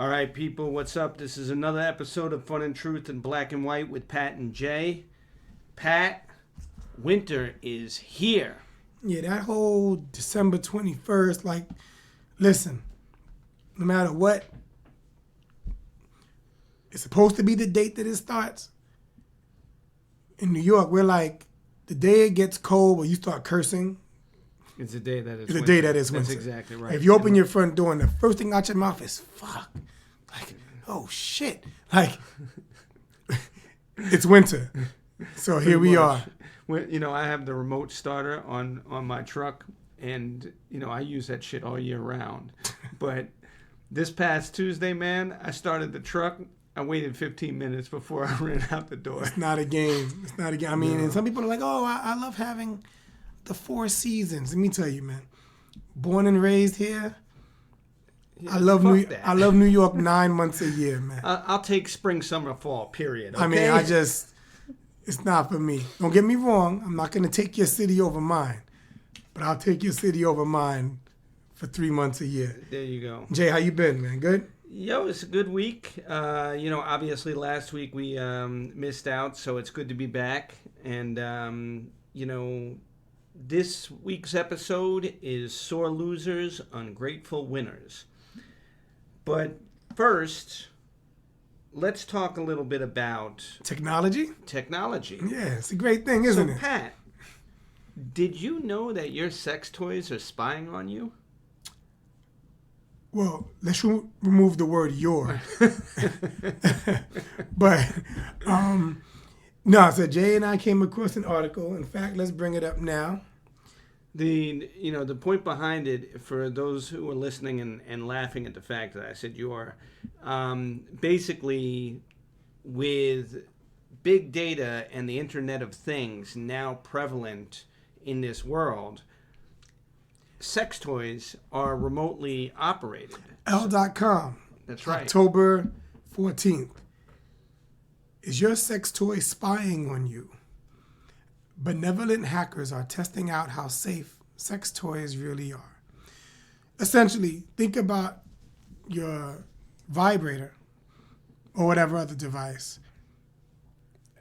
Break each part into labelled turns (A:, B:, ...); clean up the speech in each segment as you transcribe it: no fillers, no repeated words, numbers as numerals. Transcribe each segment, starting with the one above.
A: All right, people, what's up? This is another episode of Fun and Truth in Black and White with Pat and Jay. Pat, winter is here.
B: Yeah, that whole December 21st, listen, no matter what, it's supposed to be the date that it starts. In New York, we're like, the day it gets cold or you start cursing,
A: It's the day that it's
B: it's
A: winter.
B: the day that it's winter.
A: That's exactly right.
B: If you open your front door and the first thing out your mouth is, fuck, oh shit, it's winter. So here we are.
A: I have the remote starter on my truck, and, I use that shit all year round. But this past Tuesday, man, I started the truck. I waited 15 minutes before I ran out the door.
B: It's not a game. I mean, and some people are like, oh, I love having the four seasons. Let me tell you, man. Born and raised here,
A: Yeah,
B: I love New York 9 months a year, man.
A: I'll take spring, summer, fall, period. Okay?
B: I mean, it's not for me. Don't get me wrong. I'm not going to take your city over mine, but I'll take your city over mine for 3 months a year.
A: There you go.
B: Jay, how you been, man? Good?
A: Yo, it's a good week. Obviously last week we missed out, so it's good to be back. And, this week's episode is Sore Losers, Ungrateful Winners. But first, let's talk a little bit about
B: Technology? Yeah, it's a great thing, isn't it?
A: So, Pat, did you know that your sex toys are spying on you?
B: Well, let's remove the word your. But, no, so Jay and I came across an article. In fact, let's bring it up now.
A: The point behind it, for those who are listening and laughing at the fact that I said you are, basically with big data and the Internet of Things now prevalent in this world, sex toys are remotely operated.
B: L.com.
A: That's right.
B: October 14th. Is your sex toy spying on you? Benevolent hackers are testing out how safe sex toys really are. Essentially, think about your vibrator or whatever other device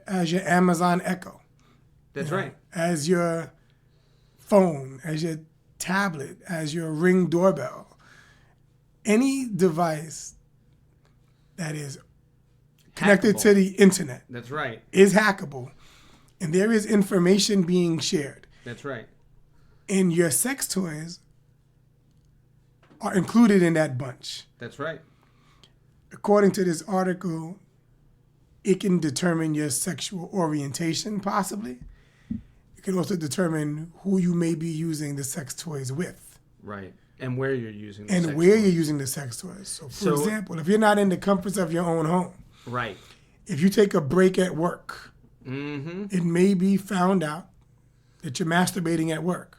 B: as your Amazon Echo.
A: That's right.
B: As your phone, as your tablet, as your Ring doorbell. Any device that is connected to the internet.
A: That's right.
B: Is hackable. And there is information being shared.
A: That's right.
B: And your sex toys are included in that bunch.
A: That's right.
B: According to this article, it can determine your sexual orientation, possibly. It can also determine who you may be using the sex toys with.
A: Right. And where you're using the
B: sex toys. And where you're using the sex toys. So, for example, if you're not in the comforts of your own home.
A: Right.
B: If you take a break at work.
A: Mm-hmm.
B: It may be found out that you're masturbating at work.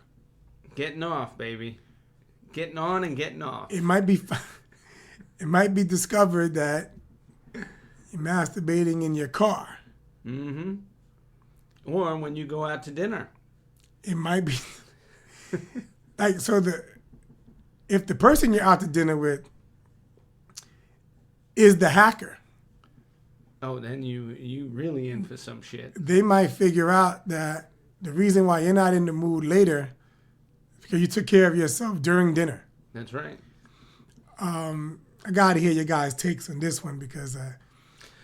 A: Getting off, baby. Getting on and getting off.
B: It might be discovered that you're masturbating in your car.
A: Mm-hmm. Or when you go out to dinner.
B: It might be if the person you're out to dinner with is the hacker.
A: Oh, then you really in for some shit.
B: They might figure out that the reason why you're not in the mood later is because you took care of yourself during dinner.
A: That's right.
B: I got to hear your guys' takes on this one because...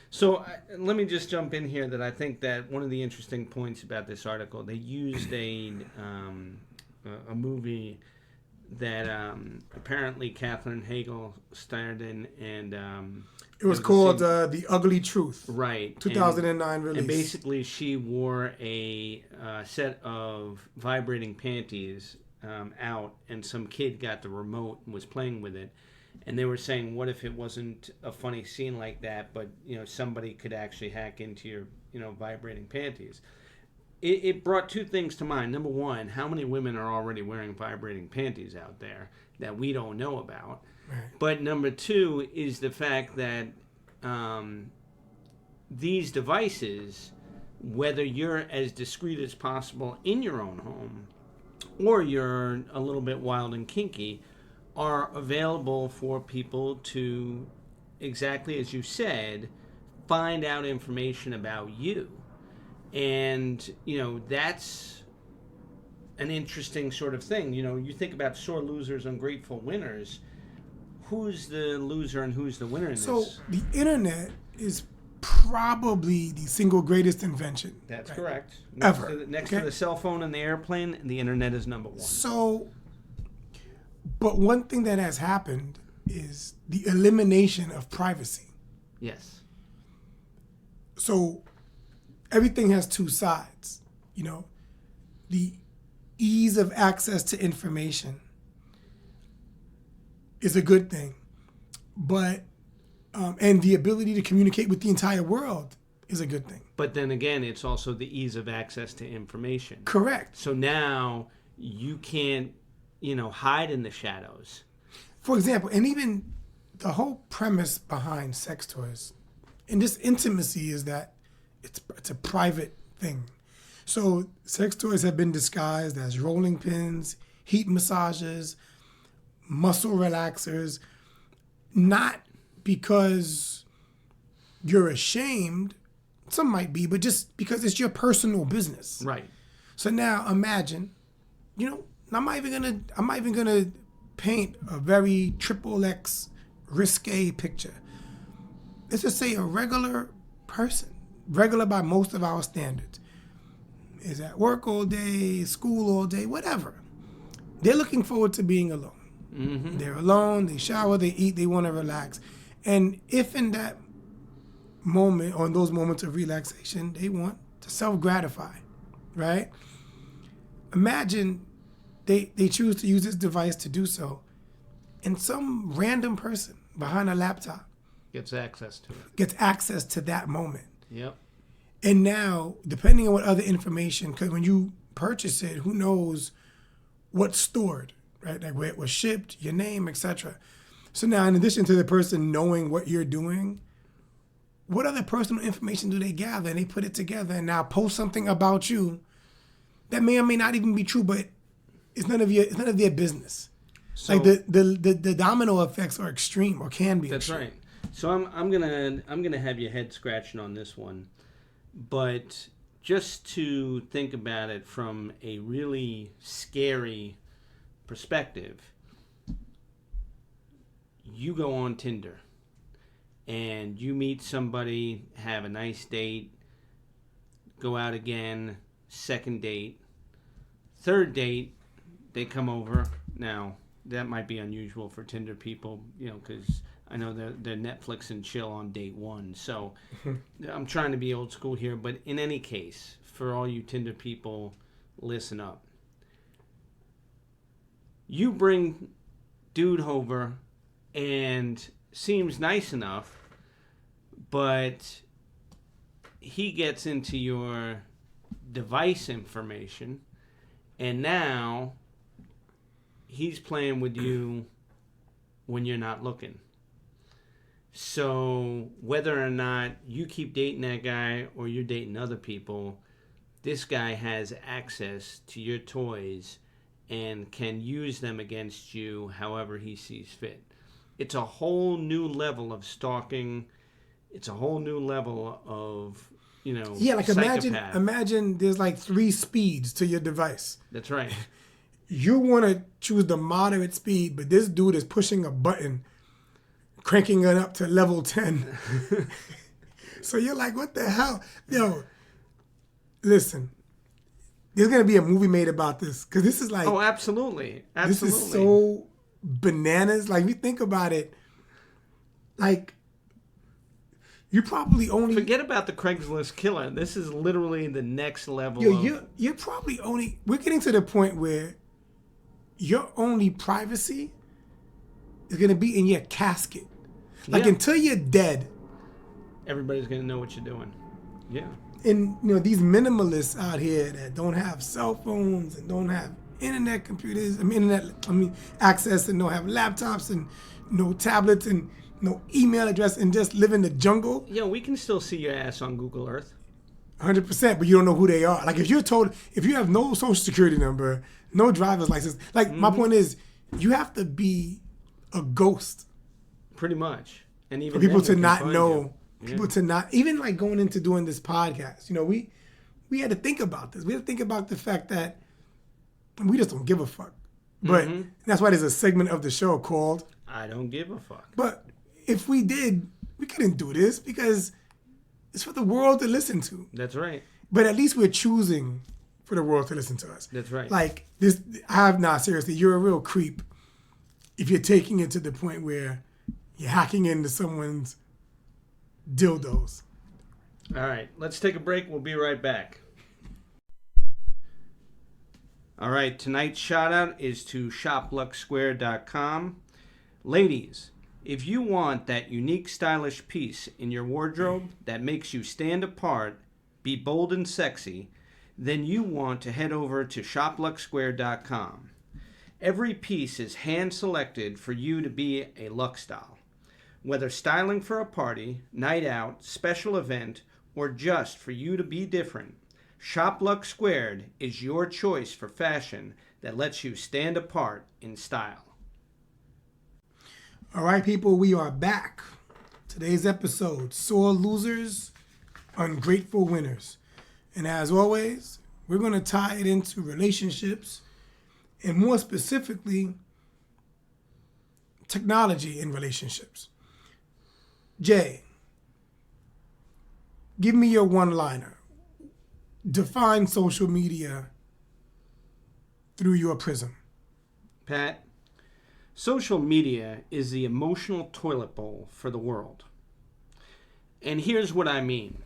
A: So let me just jump in here that I think that one of the interesting points about this article, they used a movie that apparently Katherine Hagel starred in, and...
B: It was called The Ugly Truth.
A: Right.
B: 2009 release.
A: And basically she wore a set of vibrating panties out, and some kid got the remote and was playing with it. And they were saying, what if it wasn't a funny scene like that, but somebody could actually hack into your vibrating panties? It brought two things to mind. Number one, how many women are already wearing vibrating panties out there that we don't know about? Right. But number two is the fact that these devices, whether you're as discreet as possible in your own home or you're a little bit wild and kinky, are available for people to exactly as you said, find out information about you. And, that's an interesting sort of thing. You think about sore losers, ungrateful winners. Who's the loser and who's the winner in
B: So
A: this?
B: the internet is probably the single greatest invention.
A: That's
B: right?
A: correct.
B: Ever.
A: Next to
B: Okay?
A: the cell phone and the airplane, the internet is number one.
B: So, but one thing that has happened is the elimination of privacy.
A: Yes.
B: So everything has two sides. The ease of access to information is a good thing, but and the ability to communicate with the entire world is a good thing.
A: But then again, it's also the ease of access to information.
B: Correct.
A: So now you can't, hide in the shadows.
B: For example, and even the whole premise behind sex toys and this intimacy is that it's a private thing. So sex toys have been disguised as rolling pins, heat massages, muscle relaxers, not because you're ashamed, some might be, but just because it's your personal business.
A: Right.
B: So now imagine, I'm not even gonna paint a very XXX risque picture. Let's just say a regular person, regular by most of our standards, is at work all day, school all day, whatever. They're looking forward to being alone.
A: Mm-hmm.
B: They're alone, they shower, they eat, they want to relax. And if in that moment, or in those moments of relaxation, they want to self-gratify, right? Imagine they choose to use this device to do so, and some random person behind a laptop
A: Gets access to it.
B: gets access to that moment.
A: Yep.
B: And now, depending on what other information, because when you purchase it, who knows what's stored, right? Like where it was shipped, your name, etc. So now, in addition to the person knowing what you're doing, what other personal information do they gather? And they put it together and now post something about you that may or may not even be true, but it's none of their business.
A: So,
B: Like the domino effects are extreme, or can be.
A: That's
B: extreme.
A: right. So I'm gonna have your head scratching on this one, but just to think about it from a really scary perspective, you go on Tinder and you meet somebody, have a nice date, go out again, second date, third date, they come over. Now that might be unusual for Tinder people, because I know they're Netflix and chill on date one. So I'm trying to be old school here, but in any case, for all you Tinder people, listen up. You bring dude over and seems nice enough, but he gets into your device information, and now he's playing with you when you're not looking. So whether or not you keep dating that guy or you're dating other people, this guy has access to your toys and can use them against you however he sees fit. It's a whole new level of stalking. It's a whole new level of,
B: Yeah, like
A: psychopath.
B: imagine there's like 3 speeds to your device.
A: That's right.
B: You want to choose the moderate speed, but this dude is pushing a button, cranking it up to level 10. So you're like, what the hell? Yo, listen, there's going to be a movie made about this, because this is like,
A: Oh, absolutely.
B: this
A: Absolutely.
B: is so bananas. Like, if you think about it, like, you probably only...
A: Forget about the Craigslist killer. This is literally the next level
B: Yo,
A: of...
B: you're probably only... We're getting to the point where your only privacy is going to be in your casket. Like,
A: Yeah.
B: until you're dead.
A: Everybody's going to know what you're doing. Yeah.
B: And, these minimalists out here that don't have cell phones and don't have internet computers, access, and don't have laptops and no tablets and no email address, and just live in the jungle.
A: Yeah, we can still see your ass on Google Earth.
B: 100%, but you don't know who they are. Like, if you have no social security number, no driver's license, like, my point is, you have to be a ghost.
A: Pretty much. And even
B: for people
A: then
B: to
A: we can
B: not
A: find
B: know,
A: you.
B: people to not, even like going into doing this podcast, we had to think about this. We had to think about the fact that we just don't give a fuck. But that's why there's a segment of the show called
A: I Don't Give a Fuck.
B: But if we did, we couldn't do this because it's for the world to listen to.
A: That's right.
B: But at least we're choosing for the world to listen to us.
A: That's right.
B: Like this, seriously, you're a real creep if you're taking it to the point where you're hacking into someone's dildos.
A: All right, let's take a break. We'll be right back. All right, tonight's shout out is to shoplucksquare.com. Ladies, if you want that unique stylish piece in your wardrobe that makes you stand apart, be bold and sexy, then you want to head over to shoplucksquare.com. Every piece is hand selected for you to be a Lux style. Whether styling for a party, night out, special event, or just for you to be different, Shop Lux Squared is your choice for fashion that lets you stand apart in style.
B: All right, people, we are back. Today's episode, Sore Losers, Ungrateful Winners. And as always, we're going to tie it into relationships and more specifically, technology in relationships. Jay, give me your one-liner. Define social media through your prism.
A: Pat, social media is the emotional toilet bowl for the world. And here's what I mean.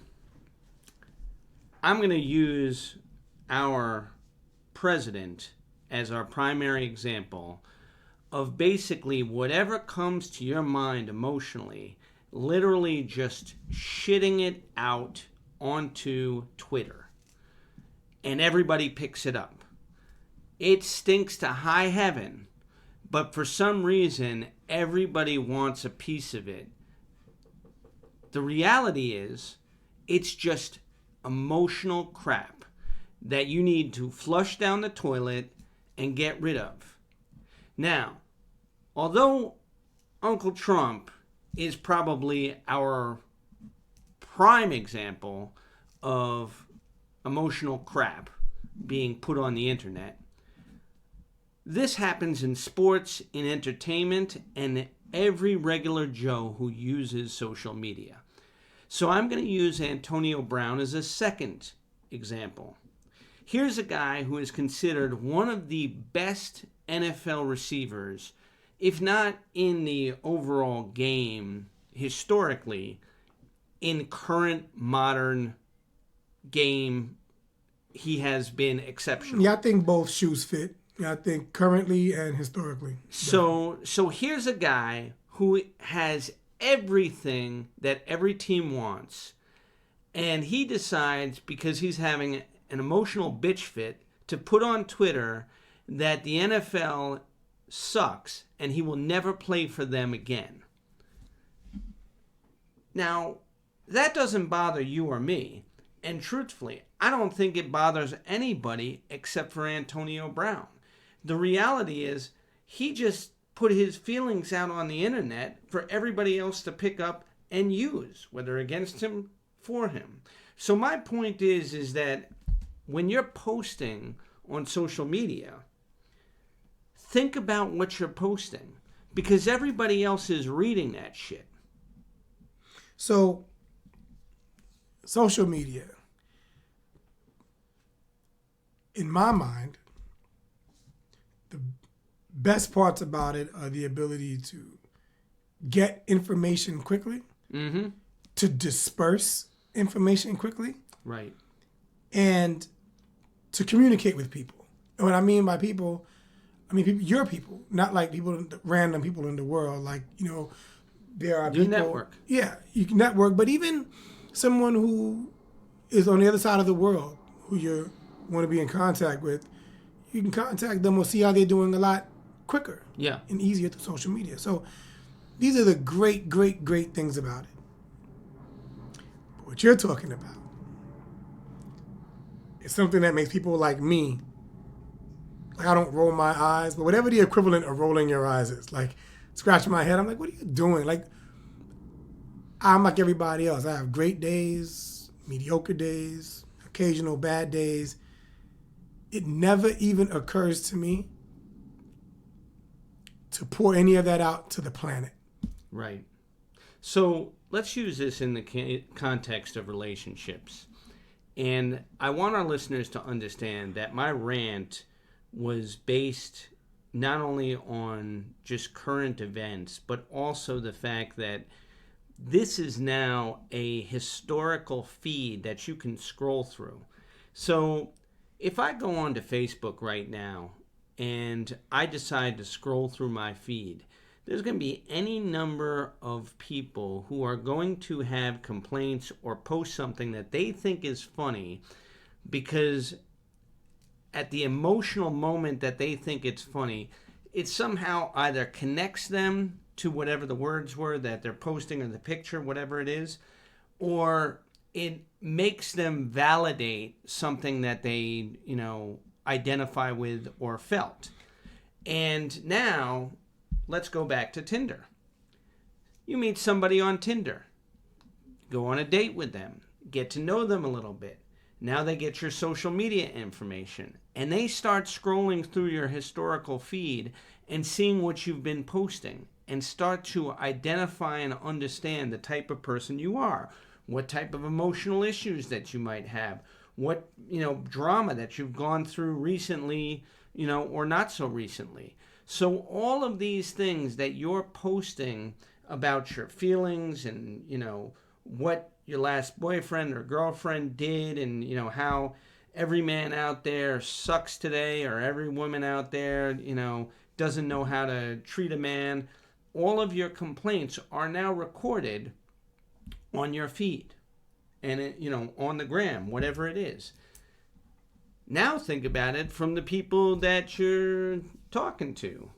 A: I'm going to use our president as our primary example of basically whatever comes to your mind emotionally, literally just shitting it out onto Twitter. And everybody picks it up. It stinks to high heaven, but for some reason, everybody wants a piece of it. The reality is, it's just emotional crap that you need to flush down the toilet and get rid of. Now, although Uncle Trump is probably our prime example of emotional crap being put on the internet, this happens in sports, in entertainment, and every regular Joe who uses social media. So I'm going to use Antonio Brown as a second example. Here's a guy who is considered one of the best NFL receivers, if not in the overall game historically, in current modern game. He has been exceptional.
B: Yeah, I think both shoes fit. Yeah, I think currently and historically.
A: So here's a guy who has everything that every team wants, and he decides, because he's having an emotional bitch fit, to put on Twitter that the NFL sucks and he will never play for them again. Now, that doesn't bother you or me, and truthfully, I don't think it bothers anybody except for Antonio Brown. The reality is, he just put his feelings out on the internet for everybody else to pick up and use, whether against him, for him. So my point is that when you're posting on social media, think about what you're posting, because everybody else is reading that shit.
B: So, social media, in my mind, the best parts about it are the ability to get information quickly, to disperse information quickly,
A: right,
B: and to communicate with people. And what I mean by people, I mean people, your people, not like people, random people in the world. Like, there are
A: your
B: people.
A: network.
B: Yeah, you can network, but even someone who is on the other side of the world, who you want to be in contact with, you can contact them or see how they're doing a lot quicker, and easier through social media. So these are the great, great, great things about it. But what you're talking about is something that makes people like me, like, I don't roll my eyes, but whatever the equivalent of rolling your eyes is, like scratching my head, I'm like, what are you doing? Like, I'm like everybody else. I have great days, mediocre days, occasional bad days. It never even occurs to me to pour any of that out to the planet.
A: Right. So let's use this in the context of relationships. And I want our listeners to understand that my rant was based not only on just current events, but also the fact that this is now a historical feed that you can scroll through. So if I go onto Facebook right now and I decide to scroll through my feed, there's going to be any number of people who are going to have complaints or post something that they think is funny because at the emotional moment that they think it's funny, it somehow either connects them to whatever the words were that they're posting or the picture, whatever it is, or it makes them validate something that they, identify with or felt. And now, let's go back to Tinder. You meet somebody on Tinder, go on a date with them, get to know them a little bit. Now they get your social media information, and they start scrolling through your historical feed and seeing what you've been posting and start to identify and understand the type of person you are, what type of emotional issues that you might have, what, drama that you've gone through recently, or not so recently. So all of these things that you're posting about your feelings and, what your last boyfriend or girlfriend did and, how every man out there sucks today or every woman out there, doesn't know how to treat a man. All of your complaints are now recorded on your feed and, on the gram, whatever it is. Now think about it from the people that you're talking to,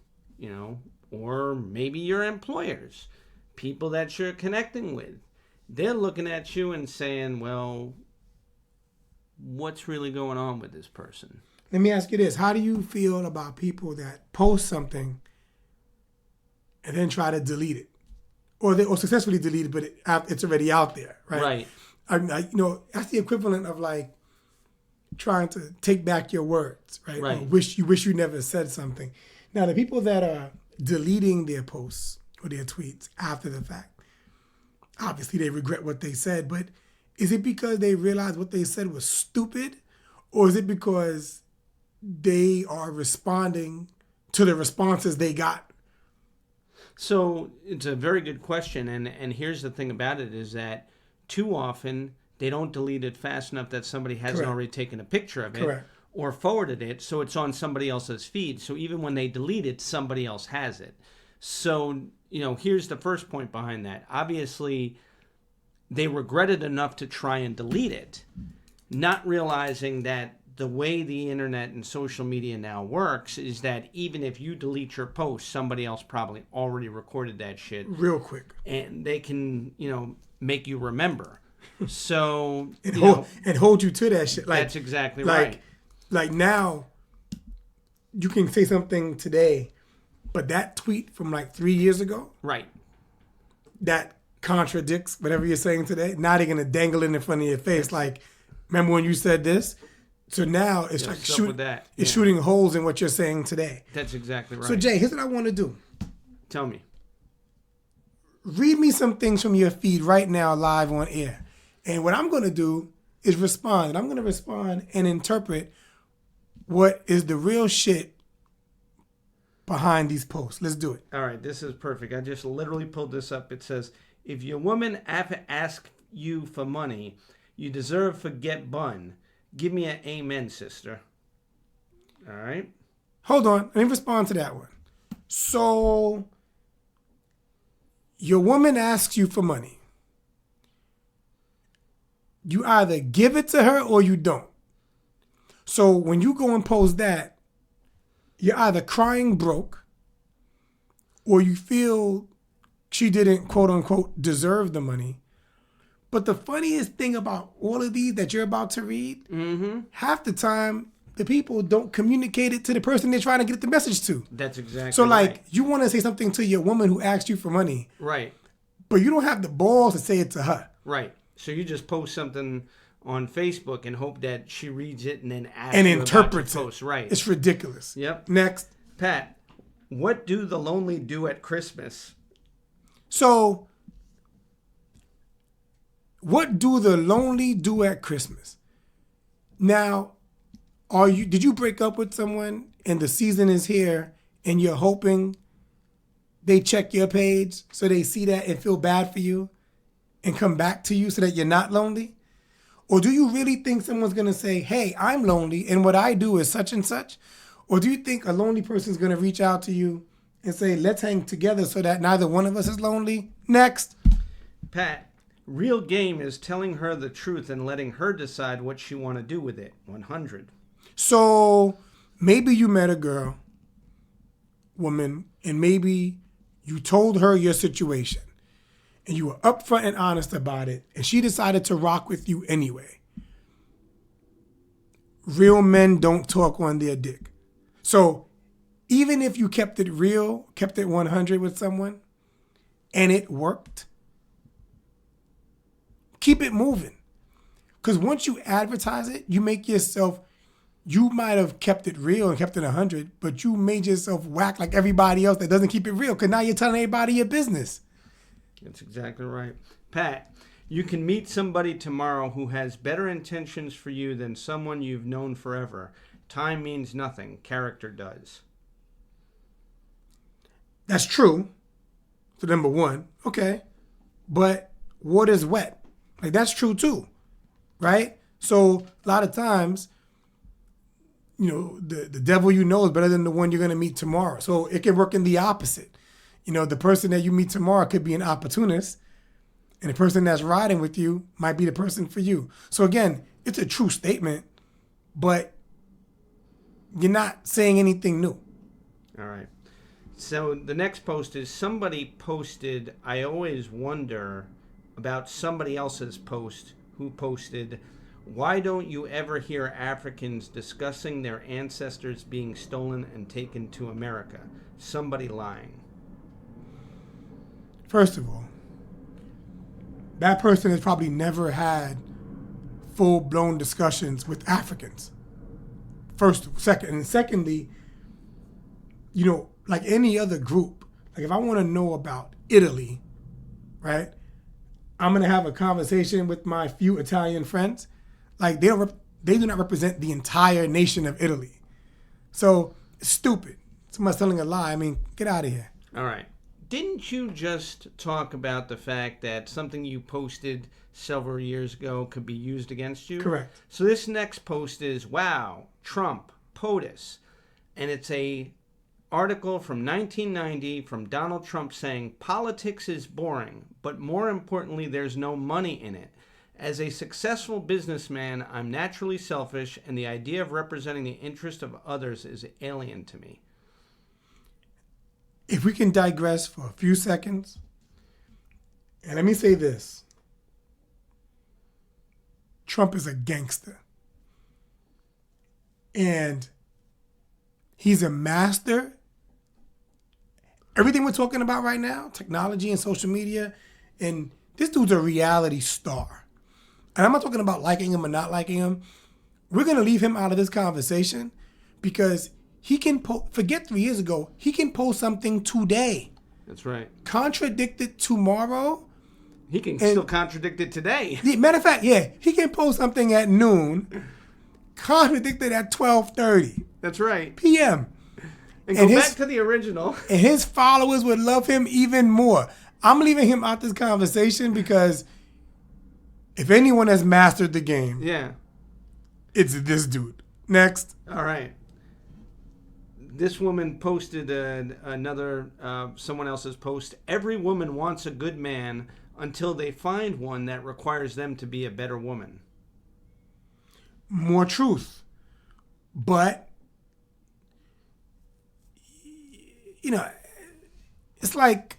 A: or maybe your employers, people that you're connecting with. They're looking at you and saying, well, what's really going on with this person?
B: Let me ask you this. How do you feel about people that post something and then try to delete it? Or successfully delete it, but it's already out there, right? Right. That's the equivalent of like trying to take back your words, right?
A: Right.
B: Or wish you never said something. Now, the people that are deleting their posts or their tweets after the fact, obviously they regret what they said, but is it because they realized what they said was stupid, or is it because they are responding to the responses they got?
A: So it's a very good question, and here's the thing about it is that too often they don't delete it fast enough that somebody hasn't
B: Correct.
A: already taken a picture of it.
B: Correct.
A: Or forwarded it, so it's on somebody else's feed. So even when they delete it, somebody else has it. So, here's the first point behind that. Obviously, they regretted enough to try and delete it, not realizing that the way the internet and social media now works is that even if you delete your post, somebody else probably already recorded that shit.
B: Real quick.
A: And they can, make you remember. So,
B: and hold you to that shit.
A: That's exactly right.
B: Like now, you can say something today, but that tweet from like 3 years ago,
A: right,
B: that contradicts whatever you're saying today. Now they're gonna dangle it in front of your face. Like, remember when you said this? So now it's like shooting holes in what you're saying today.
A: That's exactly right.
B: So Jay, here's what I want to do.
A: Tell me.
B: Read me some things from your feed right now, live on air, and what I'm gonna do is respond. And I'm gonna respond and interpret what is the real shit behind these posts. Let's do it.
A: All right, this is perfect. I just literally pulled this up. It says, if your woman asks you for money, you deserve for get bun. Give me an amen, sister. All right.
B: Hold on. Let me respond to that one. So, your woman asks you for money. You either give it to her or you don't. So when you go and post that, you're either crying broke or you feel she didn't, quote unquote, deserve the money. But the funniest thing about all of these that you're about to read, half the time, the people don't communicate it to the person they're trying to get the message to.
A: That's exactly
B: so, like,
A: right.
B: you want to say something to your woman who asked you for money.
A: Right.
B: but you don't have the balls to say it to her.
A: Right. So you just post something on Facebook and hope that she reads it and then asks
B: And
A: you
B: interprets
A: about your post. Right.
B: It's ridiculous.
A: Yep.
B: Next.
A: Pat, what do the lonely do at Christmas?
B: So, what do the lonely do at Christmas? Now, did you break up with someone and the season is here and you're hoping they check your page so they see that and feel bad for you and come back to you so that you're not lonely? Or do you really think someone's going to say, hey, I'm lonely and what I do is such and such? Or do you think a lonely person's going to reach out to you and say, let's hang together so that neither one of us is lonely? Next.
A: Pat, real game is telling her the truth and letting her decide what she want to do with it. 100.
B: So maybe you met a girl, woman, and maybe you told her your situation and you were upfront and honest about it, and she decided to rock with you anyway. Real men don't talk on their dick. So even if you kept it real, kept it 100 with someone, and it worked, keep it moving. Because once you advertise it, you make yourself, you might have kept it real and kept it 100, but you made yourself whack like everybody else that doesn't keep it real, because now you're telling everybody your business.
A: That's exactly right. Pat, you can meet somebody tomorrow who has better intentions for you than someone you've known forever. Time means nothing. Character does.
B: That's true. So number one, okay. But water's wet. Like, that's true too, right? So a lot of times, the devil you know is better than the one you're going to meet tomorrow. So it can work in the opposite. The person that you meet tomorrow could be an opportunist, and the person that's riding with you might be the person for you. So again, it's a true statement, but you're not saying anything new.
A: All right. So the next post is somebody posted, I always wonder about somebody else's post who posted, why don't you ever hear Africans discussing their ancestors being stolen and taken to America? Somebody lying.
B: First of all, that person has probably never had full-blown discussions with Africans. Second, and secondly, like any other group, like if I want to know about Italy, right, I'm going to have a conversation with my few Italian friends. Like they do not represent the entire nation of Italy. So it's stupid. Somebody's telling a lie. I mean, get out of here.
A: All right. Didn't you just talk about the fact that something you posted several years ago could be used against you?
B: Correct.
A: So this next post is, wow, Trump, POTUS. And it's a article from 1990 from Donald Trump saying, politics is boring, but more importantly, there's no money in it. As a successful businessman, I'm naturally selfish, and the idea of representing the interest of others is alien to me.
B: If we can digress for a few seconds, and let me say this. Trump is a gangster. And he's a master. Everything we're talking about right now, technology and social media, and this dude's a reality star. And I'm not talking about liking him or not liking him. We're going to leave him out of this conversation because he can forget 3 years ago, he can post something today.
A: That's right.
B: Contradict it tomorrow.
A: He can still contradict it today.
B: Matter of fact, yeah, he can post something at noon, contradict it at 12:30.
A: That's right.
B: p.m.
A: And go back to the original.
B: And his followers would love him even more. I'm leaving him out this conversation because if anyone has mastered the game, it's this dude. Next.
A: All right. This woman posted another, someone else's post. Every woman wants a good man until they find one that requires them to be a better woman.
B: More truth. But, it's like,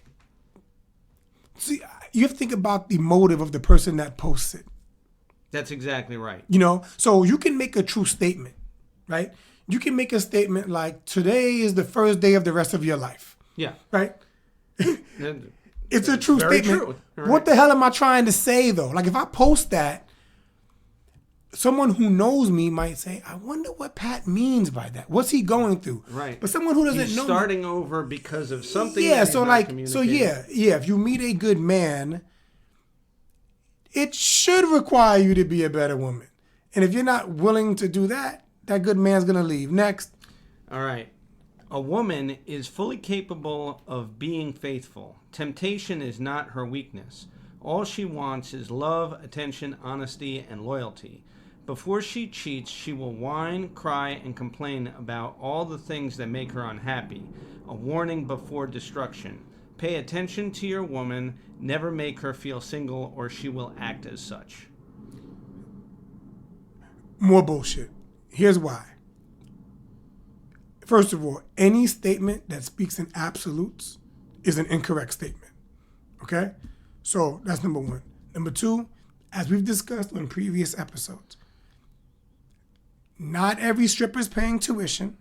B: see, you have to think about the motive of the person that posts it.
A: That's exactly right.
B: So you can make a true statement, right? You can make a statement like, today is the first day of the rest of your life.
A: Yeah.
B: Right? It's a true
A: Very
B: statement.
A: true. Right.
B: What the hell am I trying to say, though? Like, if I post that, someone who knows me might say, I wonder what Pat means by that. What's he going through?
A: Right.
B: But someone who doesn't
A: He's
B: know
A: starting over because of something.
B: Yeah,
A: that he's
B: so
A: not
B: like,
A: communicating.
B: if you meet a good man, it should require you to be a better woman. And if you're not willing to do that, that good man's going to leave. Next.
A: All right. A woman is fully capable of being faithful. Temptation is not her weakness. All she wants is love, attention, honesty, and loyalty. Before she cheats, she will whine, cry, and complain about all the things that make her unhappy. A warning before destruction. Pay attention to your woman. Never make her feel single, or she will act as such.
B: More bullshit. Here's why. First of all, any statement that speaks in absolutes is an incorrect statement. Okay? So that's number one. Number two, as we've discussed on previous episodes, not every stripper is paying tuition,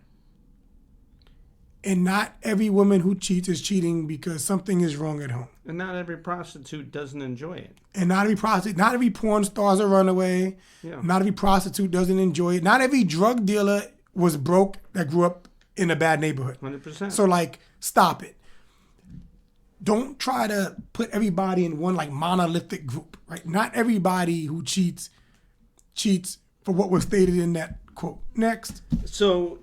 B: and not every woman who cheats is cheating because something is wrong at home.
A: And not every prostitute doesn't enjoy it.
B: And not every porn star's a runaway.
A: Yeah.
B: Not every prostitute doesn't enjoy it. Not every drug dealer was broke that grew up in a bad neighborhood.
A: 100%.
B: So, like, stop it. Don't try to put everybody in one, like, monolithic group, right? Not everybody who cheats for what was stated in that quote. Next.
A: So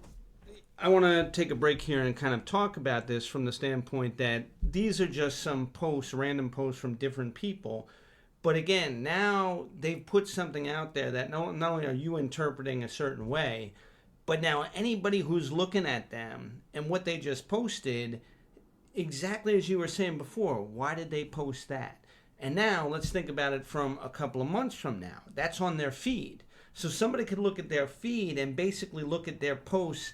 A: I want to take a break here and kind of talk about this from the standpoint that these are just some posts, random posts from different people. But again, now they've put something out there that not only are you interpreting a certain way, but now anybody who's looking at them and what they just posted, exactly as you were saying before, why did they post that? And now let's think about it from a couple of months from now. That's on their feed. So somebody could look at their feed and basically look at their posts.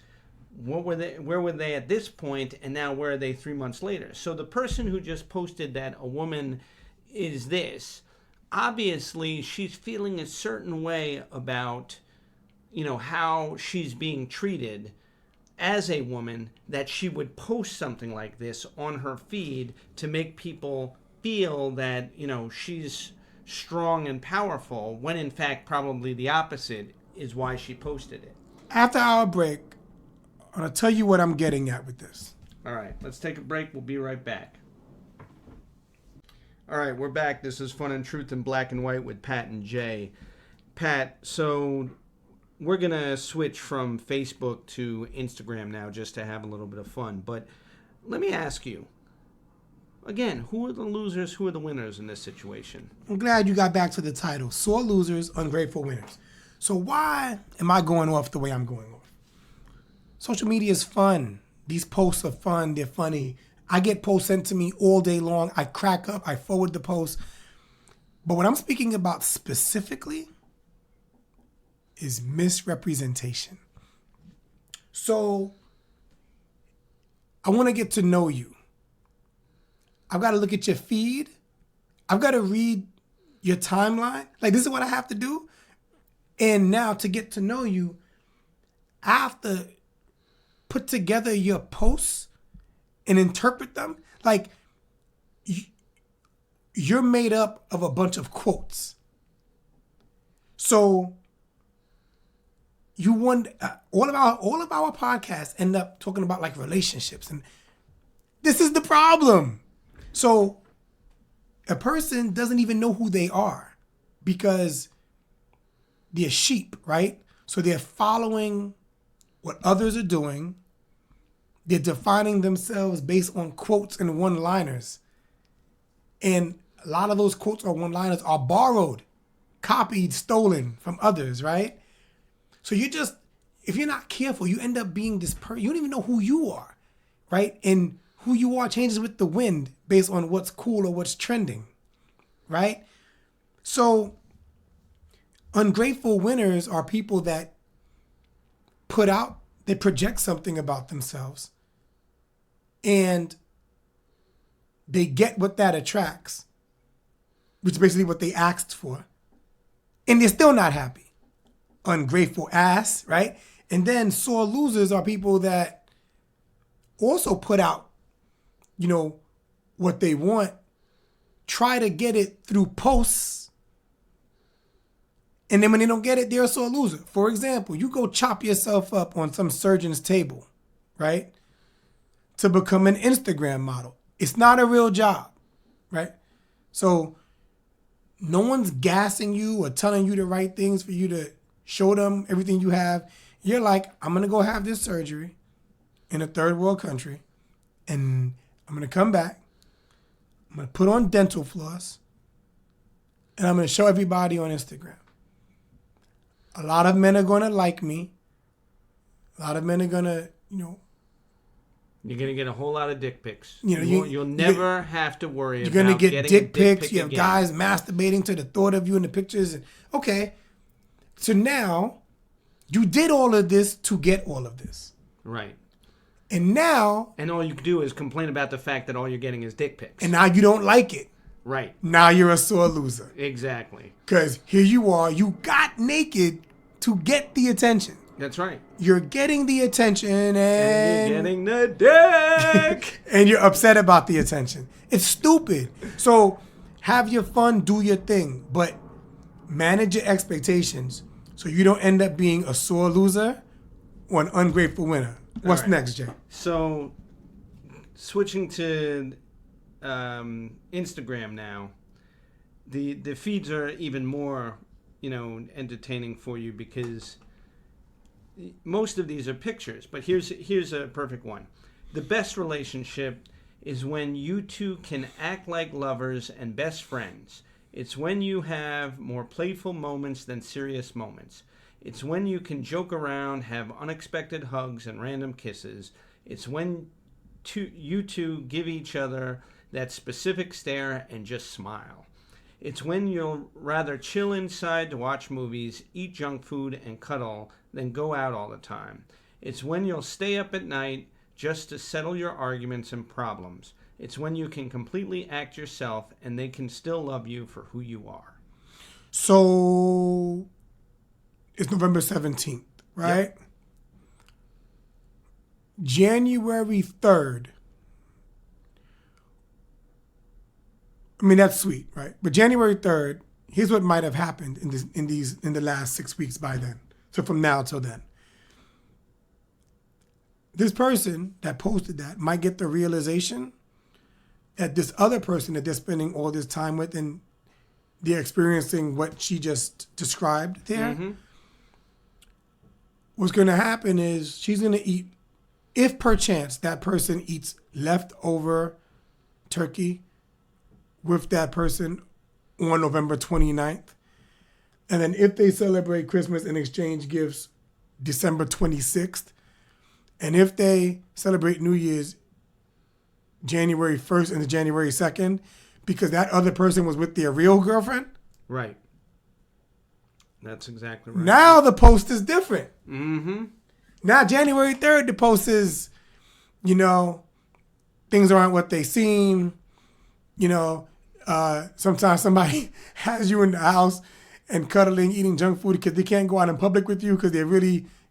A: Where were they at this point, and now where are they 3 months later? So the person who just posted that a woman is this, obviously she's feeling a certain way about, how she's being treated as a woman, that she would post something like this on her feed to make people feel that, she's strong and powerful, when in fact probably the opposite is why she posted it.
B: After our break, I'm going to tell you what I'm getting at with this.
A: All right, let's take a break. We'll be right back. All right, we're back. This is Fun and Truth in Black and White with Pat and Jay. Pat, so we're going to switch from Facebook to Instagram now just to have a little bit of fun. But let me ask you, again, who are the losers, who are the winners in this situation?
B: I'm glad you got back to the title. Sore losers, ungrateful winners. So why am I going off the way I'm going off? Social media is fun. These posts are fun. They're funny. I get posts sent to me all day long. I crack up. I forward the posts. But what I'm speaking about specifically is misrepresentation. So I want to get to know you. I've got to look at your feed. I've got to read your timeline. Like, this is what I have to do. And now to get to know you, I have to put together your posts and interpret them. Like, you're made up of a bunch of quotes. So you want all of our podcasts end up talking about like relationships, and this is the problem. So a person doesn't even know who they are because they're sheep, right? So they're following what others are doing. They're defining themselves based on quotes and one-liners. And a lot of those quotes or one-liners are borrowed, copied, stolen from others, right? So if you're not careful, you end up being this person. You don't even know who you are, right? And who you are changes with the wind based on what's cool or what's trending, right? So ungrateful winners are people that they project something about themselves, and they get what that attracts, which is basically what they asked for, and they're still not happy. Ungrateful ass, right? And then sore losers are people that also put out, what they want, try to get it through posts. And then when they don't get it, they're a sore loser. For example, you go chop yourself up on some surgeon's table, right? To become an Instagram model. It's not a real job, right? So no one's gassing you or telling you the right things for you to show them everything you have. You're like, I'm going to go have this surgery in a third world country, and I'm going to come back. I'm going to put on dental floss, and I'm going to show everybody on Instagram. A lot of men are going to like me. A lot of men are going to,
A: You're going to get a whole lot of dick pics.
B: You know,
A: You'll never have to worry
B: you're
A: about
B: going to get dick pics.
A: pic
B: You have
A: again.
B: guys masturbating to the thought of you in the pictures. And, okay. So now you did all of this to get all of this.
A: Right.
B: And now.
A: And all you can do is complain about the fact that all you're getting is dick pics.
B: And now you don't like it.
A: Right.
B: Now you're a sore loser.
A: Exactly.
B: Because here you are. You got naked to get the attention.
A: That's right.
B: You're getting the attention and
A: you're getting the dick.
B: and you're upset about the attention. It's stupid. So have your fun, do your thing, but manage your expectations so you don't end up being a sore loser or an ungrateful winner. What's
A: right.
B: next, Jay?
A: So switching to Instagram now, the feeds are even more, entertaining for you because most of these are pictures, but here's a perfect one. The best relationship is when you two can act like lovers and best friends. It's when you have more playful moments than serious moments. It's when you can joke around, have unexpected hugs and random kisses. It's when you two give each other that specific stare and just smile. It's when you'll rather chill inside to watch movies, eat junk food, and cuddle than go out all the time. It's when you'll stay up at night just to settle your arguments and problems. It's when you can completely act yourself and they can still love you for who you are.
B: So it's November 17th, right?
A: Yep.
B: January 3rd. I mean, that's sweet, right? But January 3rd, here's what might have happened in the last 6 weeks by then. So from now till then. This person that posted that might get the realization that this other person that they're spending all this time with and they're experiencing what she just described there.
A: Mm-hmm.
B: What's going to happen is she's going to eat, if perchance that person eats leftover turkey with that person on November 29th. And then if they celebrate Christmas and exchange gifts December 26th, and if they celebrate New Year's January 1st and January 2nd, because that other person was with their real girlfriend.
A: Right. That's exactly right.
B: Now the post is different.
A: Mm-hmm.
B: Now January 3rd, the post is, things aren't what they seem. Sometimes somebody has you in the house and cuddling, eating junk food because they can't go out in public with you because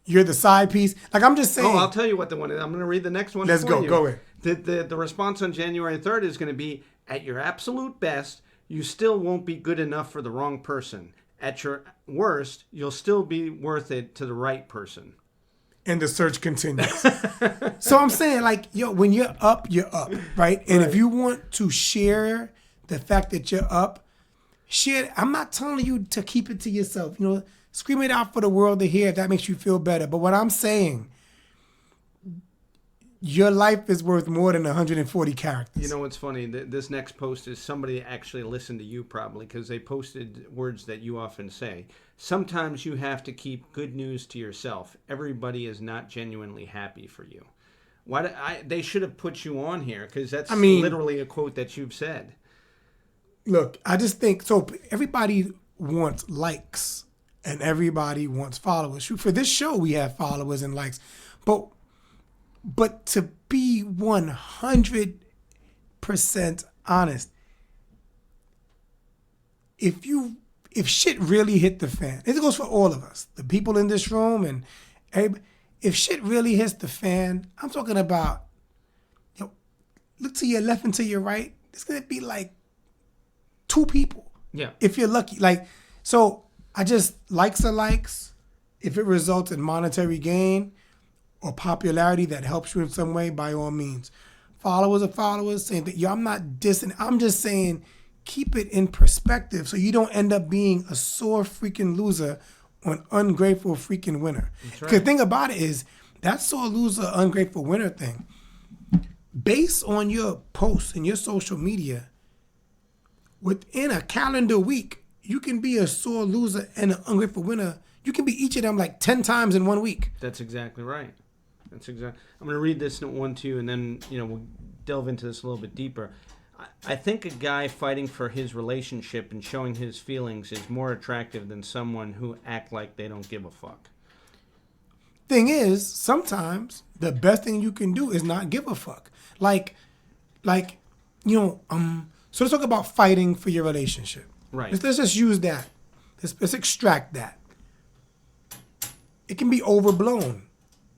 B: you're the side piece. Like, I'm just saying.
A: Oh, I'll tell you what the one is. I'm going to read the next one.
B: Let's
A: for
B: go.
A: you.
B: Go ahead.
A: The response on January 3rd is going to be, at your absolute best, you still won't be good enough for the wrong person. At your worst, you'll still be worth it to the right person.
B: And the search continues. So I'm saying, when you're up, right? And if you want to share the fact that you're up, share. I'm not telling you to keep it to yourself. Scream it out for the world to hear if that makes you feel better. But what I'm saying, your life is worth more than 140 characters.
A: You know what's funny? This next post is somebody actually listened to you probably because they posted words that you often say. Sometimes you have to keep good news to yourself. Everybody is not genuinely happy for you. They should have put you on here because that's literally a quote that you've said.
B: Look, I just think, so everybody wants likes and everybody wants followers. For this show, we have followers and likes. But to be 100% honest, if shit really hit the fan, it goes for all of us, the people in this room and everybody, if shit really hits the fan, I'm talking about, look to your left and to your right, it's going to be like 2 people.
A: Yeah.
B: If you're lucky. Like, so I just, likes are likes. If it results in monetary gain or popularity that helps you in some way, by all means. Followers are followers, same thing. Yo, I'm not dissing. I'm just saying keep it in perspective so you don't end up being a sore freaking loser or an ungrateful freaking winner. Because the thing about it is, that sore loser, ungrateful winner thing, based on your posts and your social media, within a calendar week, you can be a sore loser and an ungrateful winner. You can be each of them like 10 times in 1 week.
A: That's exactly right. I'm going to read this one to you, and then we'll delve into this a little bit deeper. I think a guy fighting for his relationship and showing his feelings is more attractive than someone who act like they don't give a fuck.
B: Thing is, sometimes the best thing you can do is not give a fuck. So let's talk about fighting for your relationship.
A: Right.
B: Let's just use that. Let's extract that. It can be overblown.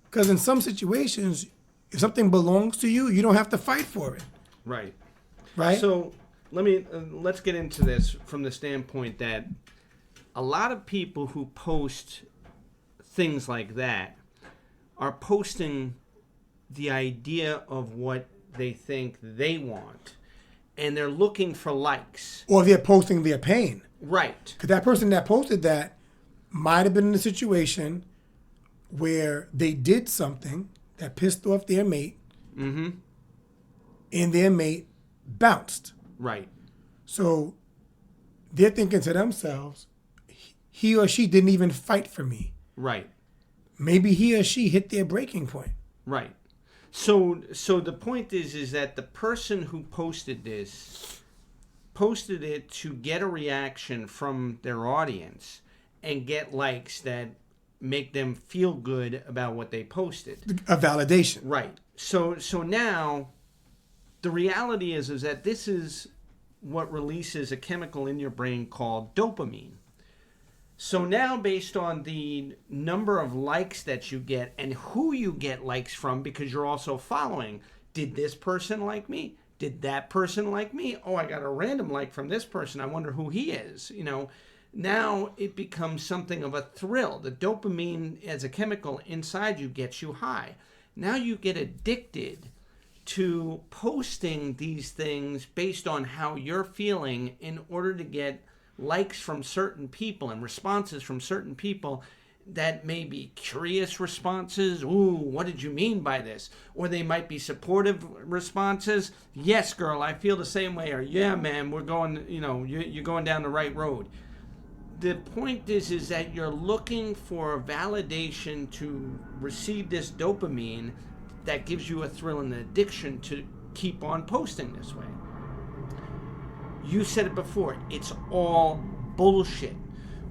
B: Because in some situations, if something belongs to you, you don't have to fight for it.
A: Right.
B: Right?
A: So let's get into this from the standpoint that a lot of people who post things like that are posting the idea of what they think they want, and they're looking for likes.
B: Or they're posting their pain.
A: Right.
B: Because that person that posted that might have been in a situation where they did something that pissed off their mate, and their mate bounced.
A: Right.
B: So they're thinking to themselves, he or she didn't even fight for me.
A: Right.
B: Maybe he or she hit their breaking point.
A: Right. So the point is that the person who posted this posted it to get a reaction from their audience and get likes that make them feel good about what they posted.
B: A validation.
A: Right. So now the reality is that this is what releases a chemical in your brain called dopamine. So now, based on the number of likes that you get and who you get likes from, because you're also following, did this person like me? Did that person like me? Oh, I got a random like from this person. I wonder who he is. Now it becomes something of a thrill. The dopamine as a chemical inside you gets you high. Now you get addicted to posting these things based on how you're feeling in order to get likes from certain people and responses from certain people that may be curious responses. Ooh, what did you mean by this? Or they might be supportive responses. Yes, girl, I feel the same way. Or yeah, man, we're going, you're going down the right road. The point is that you're looking for validation to receive this dopamine that gives you a thrill and an addiction to keep on posting this way. You said it before, it's all bullshit.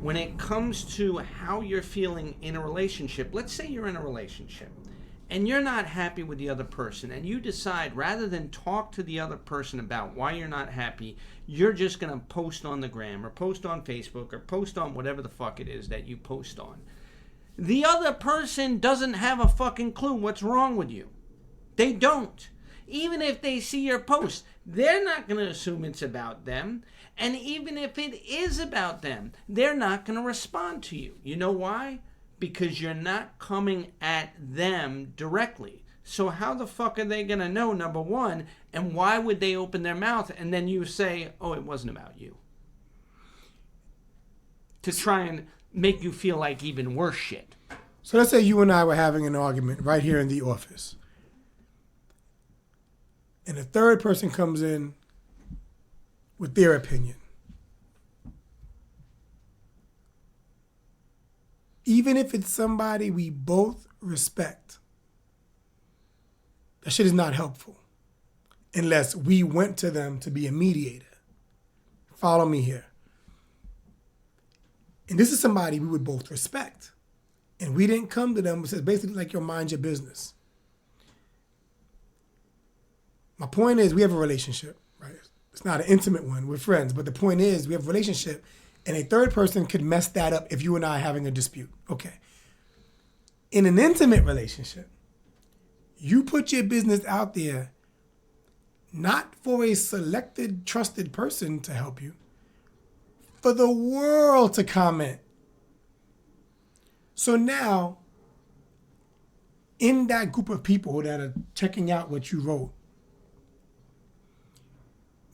A: When it comes to how you're feeling in a relationship, let's say you're in a relationship and you're not happy with the other person, and you decide rather than talk to the other person about why you're not happy, you're just going to post on the gram or post on Facebook or post on whatever the fuck it is that you post on. The other person doesn't have a fucking clue what's wrong with you. They don't. Even if they see your post, they're not going to assume it's about them. And even if it is about them, they're not going to respond to you. You know why? Because you're not coming at them directly. So how the fuck are they going to know, number one, and why would they open their mouth and then you say, oh, it wasn't about you? To try and make you feel like even worse shit.
B: So let's say you and I were having an argument right here in the office. And a third person comes in with their opinion. Even if it's somebody we both respect, that shit is not helpful unless we went to them to be a mediator. Follow me here. And this is somebody we would both respect. And we didn't come to them and says basically like, yo, mind your business. My point is we have a relationship, right? It's not an intimate one. We're friends. But the point is we have a relationship, and a third person could mess that up if you and I are having a dispute. Okay. In an intimate relationship, you put your business out there not for a selected, trusted person to help you, for the world to comment. So now, in that group of people that are checking out what you wrote,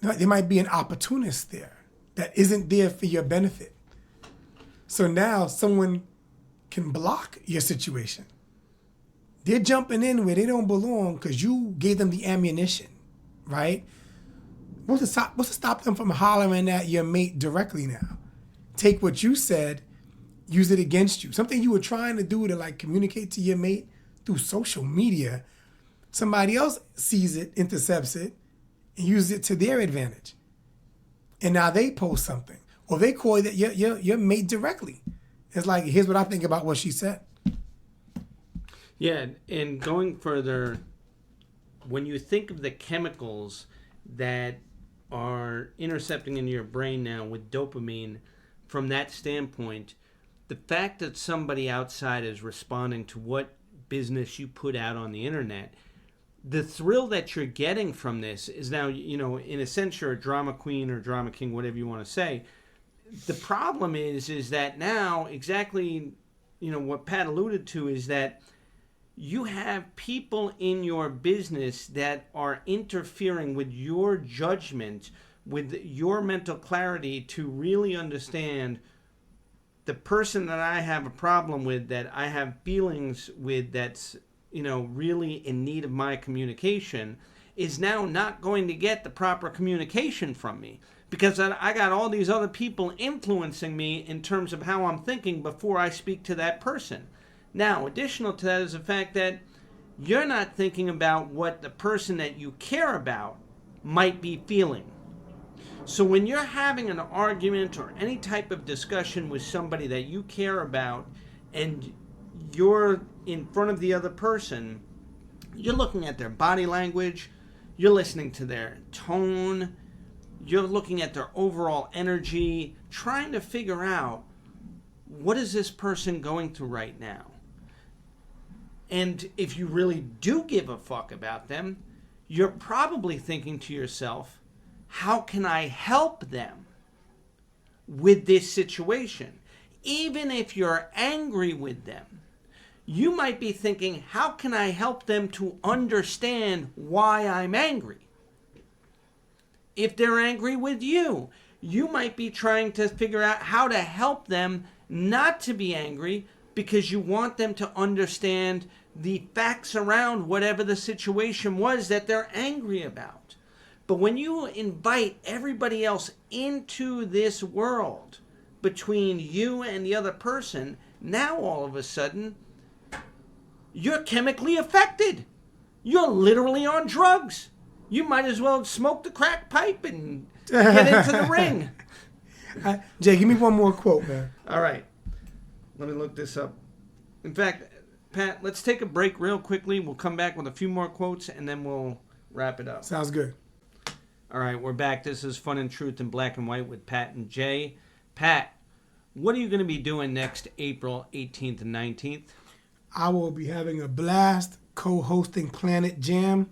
B: there might be an opportunist there that isn't there for your benefit. So now someone can block your situation. They're jumping in where they don't belong because you gave them the ammunition, right? What's to stop them from hollering at your mate directly now? Take what you said, use it against you. Something you were trying to do to like communicate to your mate through social media, somebody else sees it, intercepts it, and uses it to their advantage. And now they post something. Or they call that your mate directly. It's like, here's what I think about what she said.
A: Yeah, and going further, when you think of the chemicals that are intercepting into your brain now with dopamine, from that standpoint, the fact that somebody outside is responding to what business you put out on the internet, the thrill that you're getting from this is now, in a sense, you're a drama queen or drama king, whatever you want to say. The problem is that now, exactly, what Pat alluded to is that you have people in your business that are interfering with your judgment, with your mental clarity to really understand the person that I have a problem with, that I have feelings with, that's, really in need of my communication, is now not going to get the proper communication from me. Because I got all these other people influencing me in terms of how I'm thinking before I speak to that person. Now, additional to that is the fact that you're not thinking about what the person that you care about might be feeling. So when you're having an argument or any type of discussion with somebody that you care about and you're in front of the other person, you're looking at their body language, you're listening to their tone, you're looking at their overall energy, trying to figure out, what is this person going through right now? And if you really do give a fuck about them, you're probably thinking to yourself, how can I help them with this situation? Even if you're angry with them, you might be thinking, how can I help them to understand why I'm angry? If they're angry with you, you might be trying to figure out how to help them not to be angry because you want them to understand the facts around whatever the situation was that they're angry about. But when you invite everybody else into this world between you and the other person, now all of a sudden, you're chemically affected. You're literally on drugs. You might as well smoke the crack pipe and get into the ring.
B: Jay, give me one more quote, man.
A: All right. Let me look this up. In fact, Pat, let's take a break real quickly. We'll come back with a few more quotes, and then we'll wrap it up.
B: Sounds good.
A: All right, we're back. This is Fun and Truth in Black and White with Pat and Jay. Pat, what are you going to be doing next April 18th and 19th?
B: I will be having a blast co-hosting Planet Jam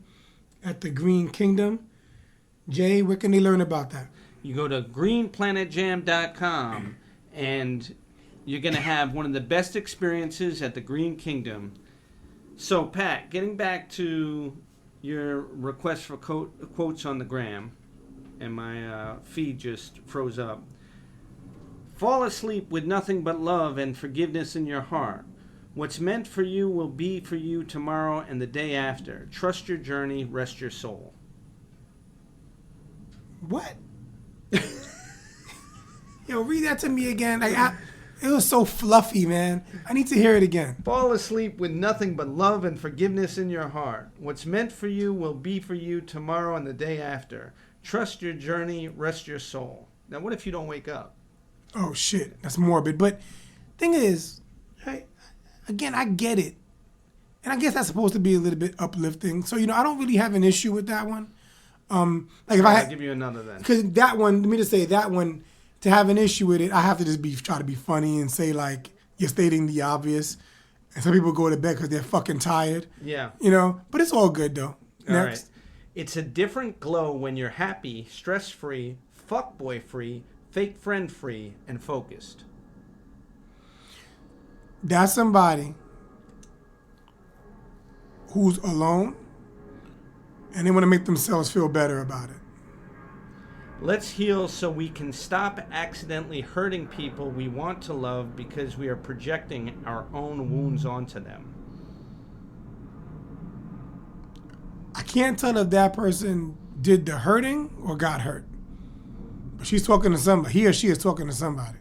B: at the Green Kingdom. Jay, where can they learn about that?
A: You go to greenplanetjam.com, and you're going to have one of the best experiences at the Green Kingdom. So, Pat, getting back to your request for quotes on the gram, and my feed just froze up. Fall asleep with nothing but love and forgiveness in your heart. What's meant for you will be for you tomorrow and the day after. Trust your journey, rest your soul.
B: What? Yo, read that to me again. It was so fluffy, man. I need to hear it again.
A: Fall asleep with nothing but love and forgiveness in your heart. What's meant for you will be for you tomorrow and the day after. Trust your journey, rest your soul. Now, what if you don't wake up?
B: Oh, shit. That's morbid. But thing is, again, I get it. And I guess that's supposed to be a little bit uplifting. So, I don't really have an issue with that one.
A: I'll give you another then.
B: Because that one, let me just say, that one, to have an issue with it, I have to just try to be funny and say, like, you're stating the obvious. And some people go to bed because they're fucking tired.
A: Yeah.
B: But it's all good, though.
A: All right. It's a different glow when you're happy, stress-free, fuckboy-free, fake friend free, and focused.
B: That's somebody who's alone and they want to make themselves feel better about it.
A: Let's heal so we can stop accidentally hurting people we want to love because we are projecting our own wounds onto them.
B: I can't tell if that person did the hurting or got hurt. But she's talking to somebody. He or she is talking to somebody.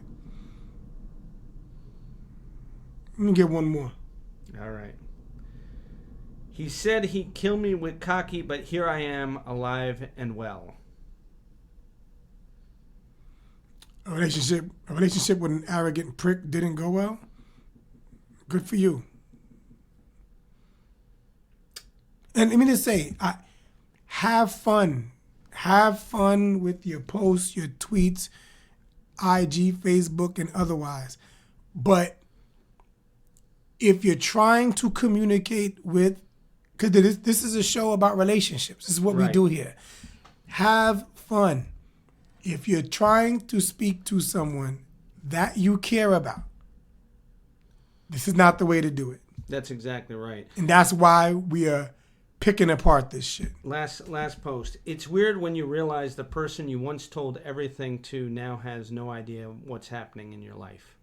B: Let me get one more.
A: All right. He said he'd kill me with cocky, but here I am, alive and well.
B: A relationship with an arrogant prick didn't go well. Good for you. And let me just say, have fun. Have fun with your posts, your tweets, IG, Facebook, and otherwise. But if you're trying to communicate with, because this is a show about relationships. This is what we do here. Have fun. If you're trying to speak to someone that you care about, this is not the way to do it.
A: That's exactly right.
B: And that's why we are picking apart this shit.
A: Last post. It's weird when you realize the person you once told everything to now has no idea what's happening in your life.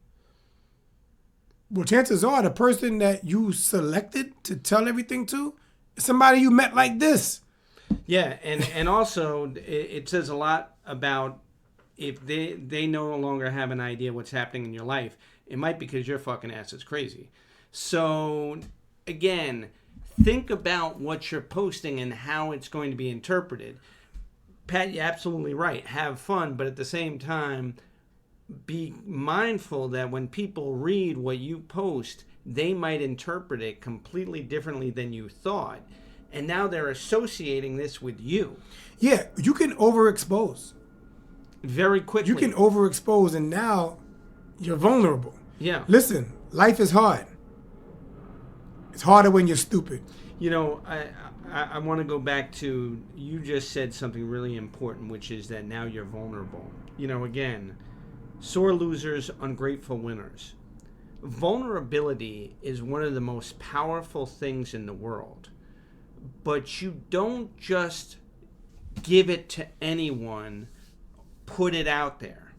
B: Well, chances are the person that you selected to tell everything to is somebody you met like this.
A: Yeah, and also it says a lot about if they no longer have an idea what's happening in your life. It might be because your fucking ass is crazy. So, again, think about what you're posting and how it's going to be interpreted. Pat, you're absolutely right. Have fun, but at the same time, be mindful that when people read what you post, they might interpret it completely differently than you thought. And now they're associating this with you.
B: Yeah, you can overexpose.
A: Very quickly.
B: You can overexpose, and now you're vulnerable.
A: Yeah.
B: Listen, life is hard. It's harder when you're stupid.
A: You know, I want to go back to, you just said something really important, which is that now you're vulnerable. You know, again, sore losers, ungrateful winners. Vulnerability is one of the most powerful things in the world. But you don't just give it to anyone, put it out there.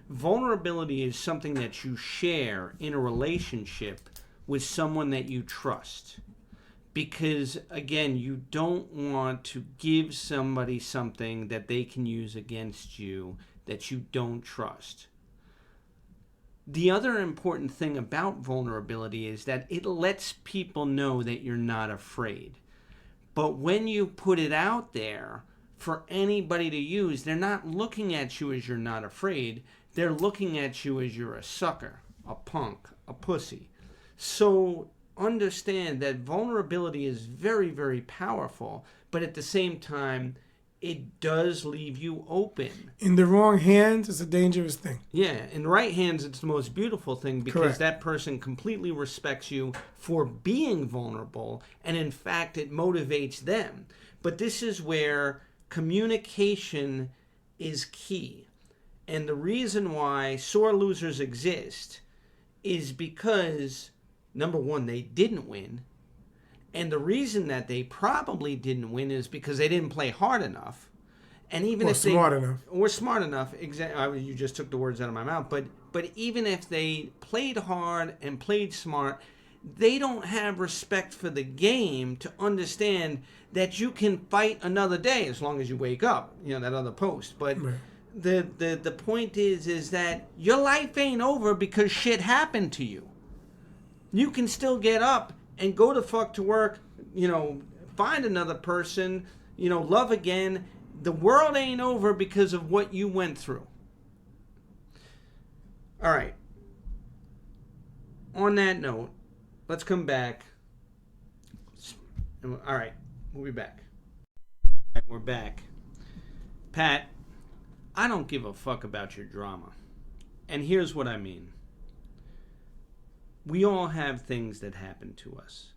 A: Vulnerability is something that you share in a relationship with someone that you trust. Because, again, you don't want to give somebody something that they can use against you that you don't trust. The other important thing about vulnerability is that it lets people know that you're not afraid. But when you put it out there for anybody to use, they're not looking at you as you're not afraid. They're looking at you as you're a sucker, a punk, a pussy. So understand that vulnerability is very, very powerful, but at the same time, it does leave you open.
B: In the wrong hands, it's a dangerous thing.
A: Yeah, in the right hands, it's the most beautiful thing because
B: Correct.
A: That person completely respects you for being vulnerable, and in fact, it motivates them. But this is where communication is key. And the reason why sore losers exist is because, number one, they didn't win. And the reason that they probably didn't win is because they didn't play hard enough. And even
B: Or
A: if they
B: smart enough.
A: Or smart enough, exactly. You just took the words out of my mouth. But even if they played hard and played smart, they don't have respect for the game to understand that you can fight another day as long as you wake up. You know, that other post. But
B: Right.
A: the point is that your life ain't over because shit happened to you. You can still get up and go the fuck to work, you know, find another person, you know, love again. The world ain't over because of what you went through. All right. On that note, let's come back. All right, we'll be back. We're back. Pat, I don't give a fuck about your drama. And here's what I mean. We all have things that happen to us.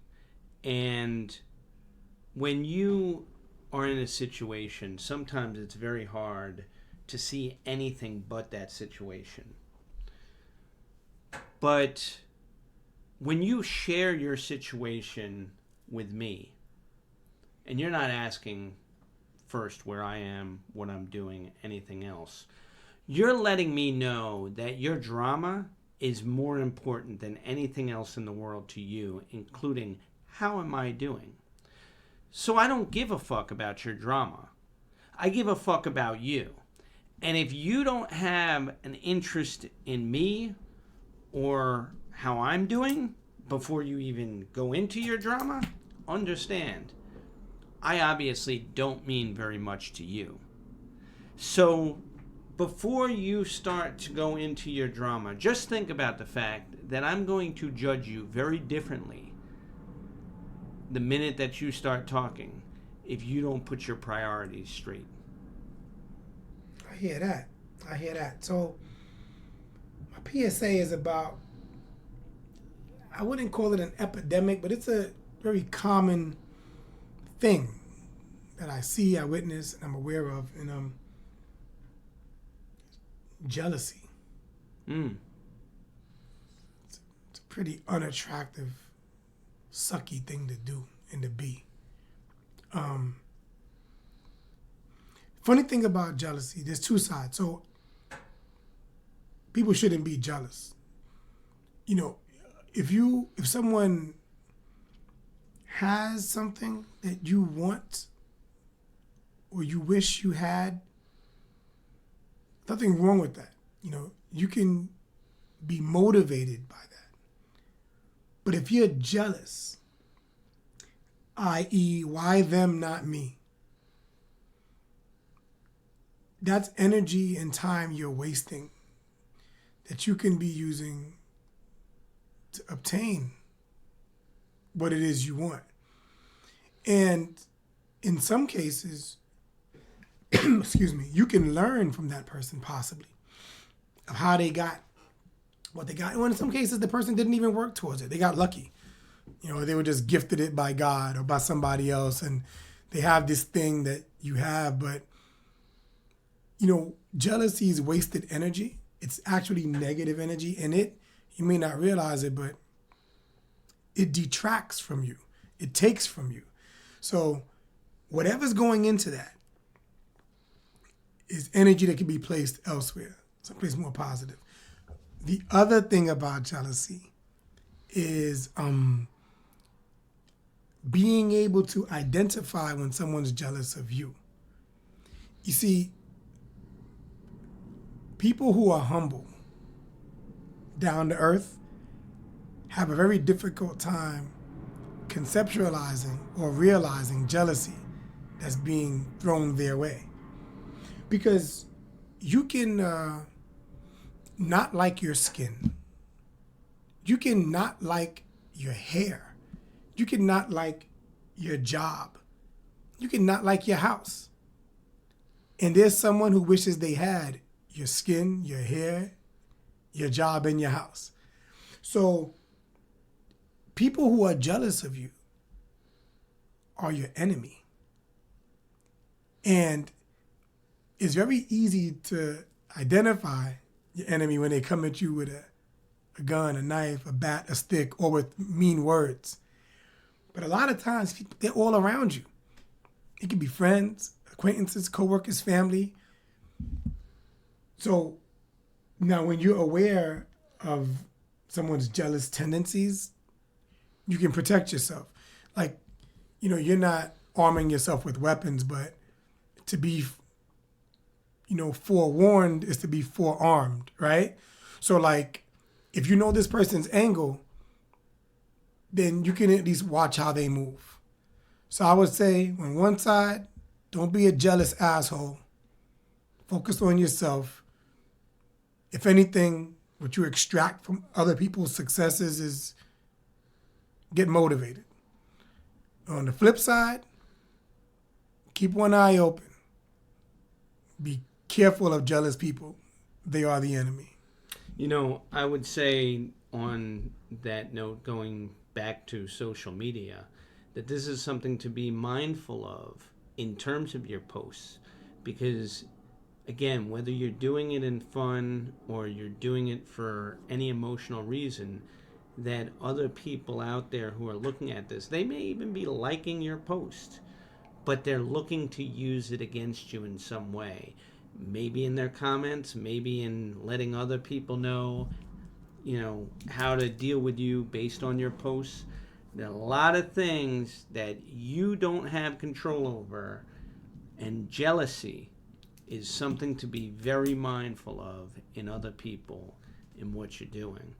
A: And when you are in a situation, sometimes it's very hard to see anything but that situation. But when you share your situation with me, and you're not asking first where I am, what I'm doing, anything else, you're letting me know that your drama is more important than anything else in the world to you, including how am I doing. So I don't give a fuck about your drama. I give a fuck about you. And if you don't have an interest in me or how I'm doing before you even go into your drama, understand, I obviously don't mean very much to you. So before you start to go into your drama, just think about the fact that I'm going to judge you very differently the minute that you start talking if you don't put your priorities straight.
B: I hear that. I hear that. So my PSA is about, I wouldn't call it an epidemic, but it's a very common thing that I see, I witness, and I'm aware of, and jealousy. It's a pretty unattractive, sucky thing to do and to be. Funny thing about jealousy, there's two sides. So people shouldn't be jealous. You know, if someone has something that you want or you wish you had, nothing wrong with that. You know, you can be motivated by that. But if you're jealous, i.e., why them, not me, that's energy and time you're wasting that you can be using to obtain what it is you want. And in some cases, excuse me, you can learn from that person possibly of how they got what they got. And in some cases, the person didn't even work towards it. They got lucky. You know, they were just gifted it by God or by somebody else, and they have this thing that you have. But, you know, jealousy is wasted energy. It's actually negative energy, and you may not realize it, but it detracts from you. It takes from you. So whatever's going into that is energy that can be placed elsewhere, someplace more positive. The other thing about jealousy is being able to identify when someone's jealous of you. You see, people who are humble, down to earth, have a very difficult time conceptualizing or realizing jealousy that's being thrown their way. Because you can not like your skin. You can not like your hair. You can not like your job. You can not like your house. And there's someone who wishes they had your skin, your hair, your job, and your house. So people who are jealous of you are your enemy. And it's very easy to identify your enemy when they come at you with a gun, a knife, a bat, a stick, or with mean words. But a lot of times, they're all around you. It can be friends, acquaintances, coworkers, family. So now when you're aware of someone's jealous tendencies, you can protect yourself. Like, you know, you're not arming yourself with weapons, but to be, you know, forewarned is to be forearmed, right? So like, if you know this person's angle, then you can at least watch how they move. So I would say on one side, don't be a jealous asshole. Focus on yourself. If anything, what you extract from other people's successes is get motivated. On the flip side, keep one eye open. Be careful of jealous people. They are the enemy.
A: You know, I would say on that note, going back to social media, that this is something to be mindful of in terms of your posts, because again, whether you're doing it in fun or you're doing it for any emotional reason, that other people out there who are looking at this, they may even be liking your post, but they're looking to use it against you in some way. Maybe in their comments, maybe in letting other people know, how to deal with you based on your posts. There are a lot of things that you don't have control over, and jealousy is something to be very mindful of in other people in what you're doing.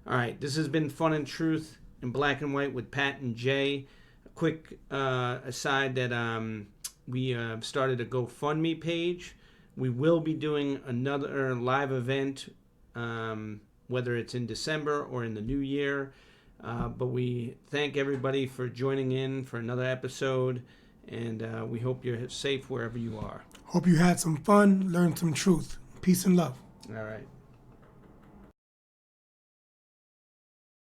A: All right, this has been Fun and Truth in Black and White with Pat and Jay. A quick aside that we started a GoFundMe page. We will be doing another live event, whether it's in December or in the new year. But we thank everybody for joining in for another episode, and we hope you're safe wherever you are.
B: Hope you had some fun, learned some truth. Peace and love.
A: All right.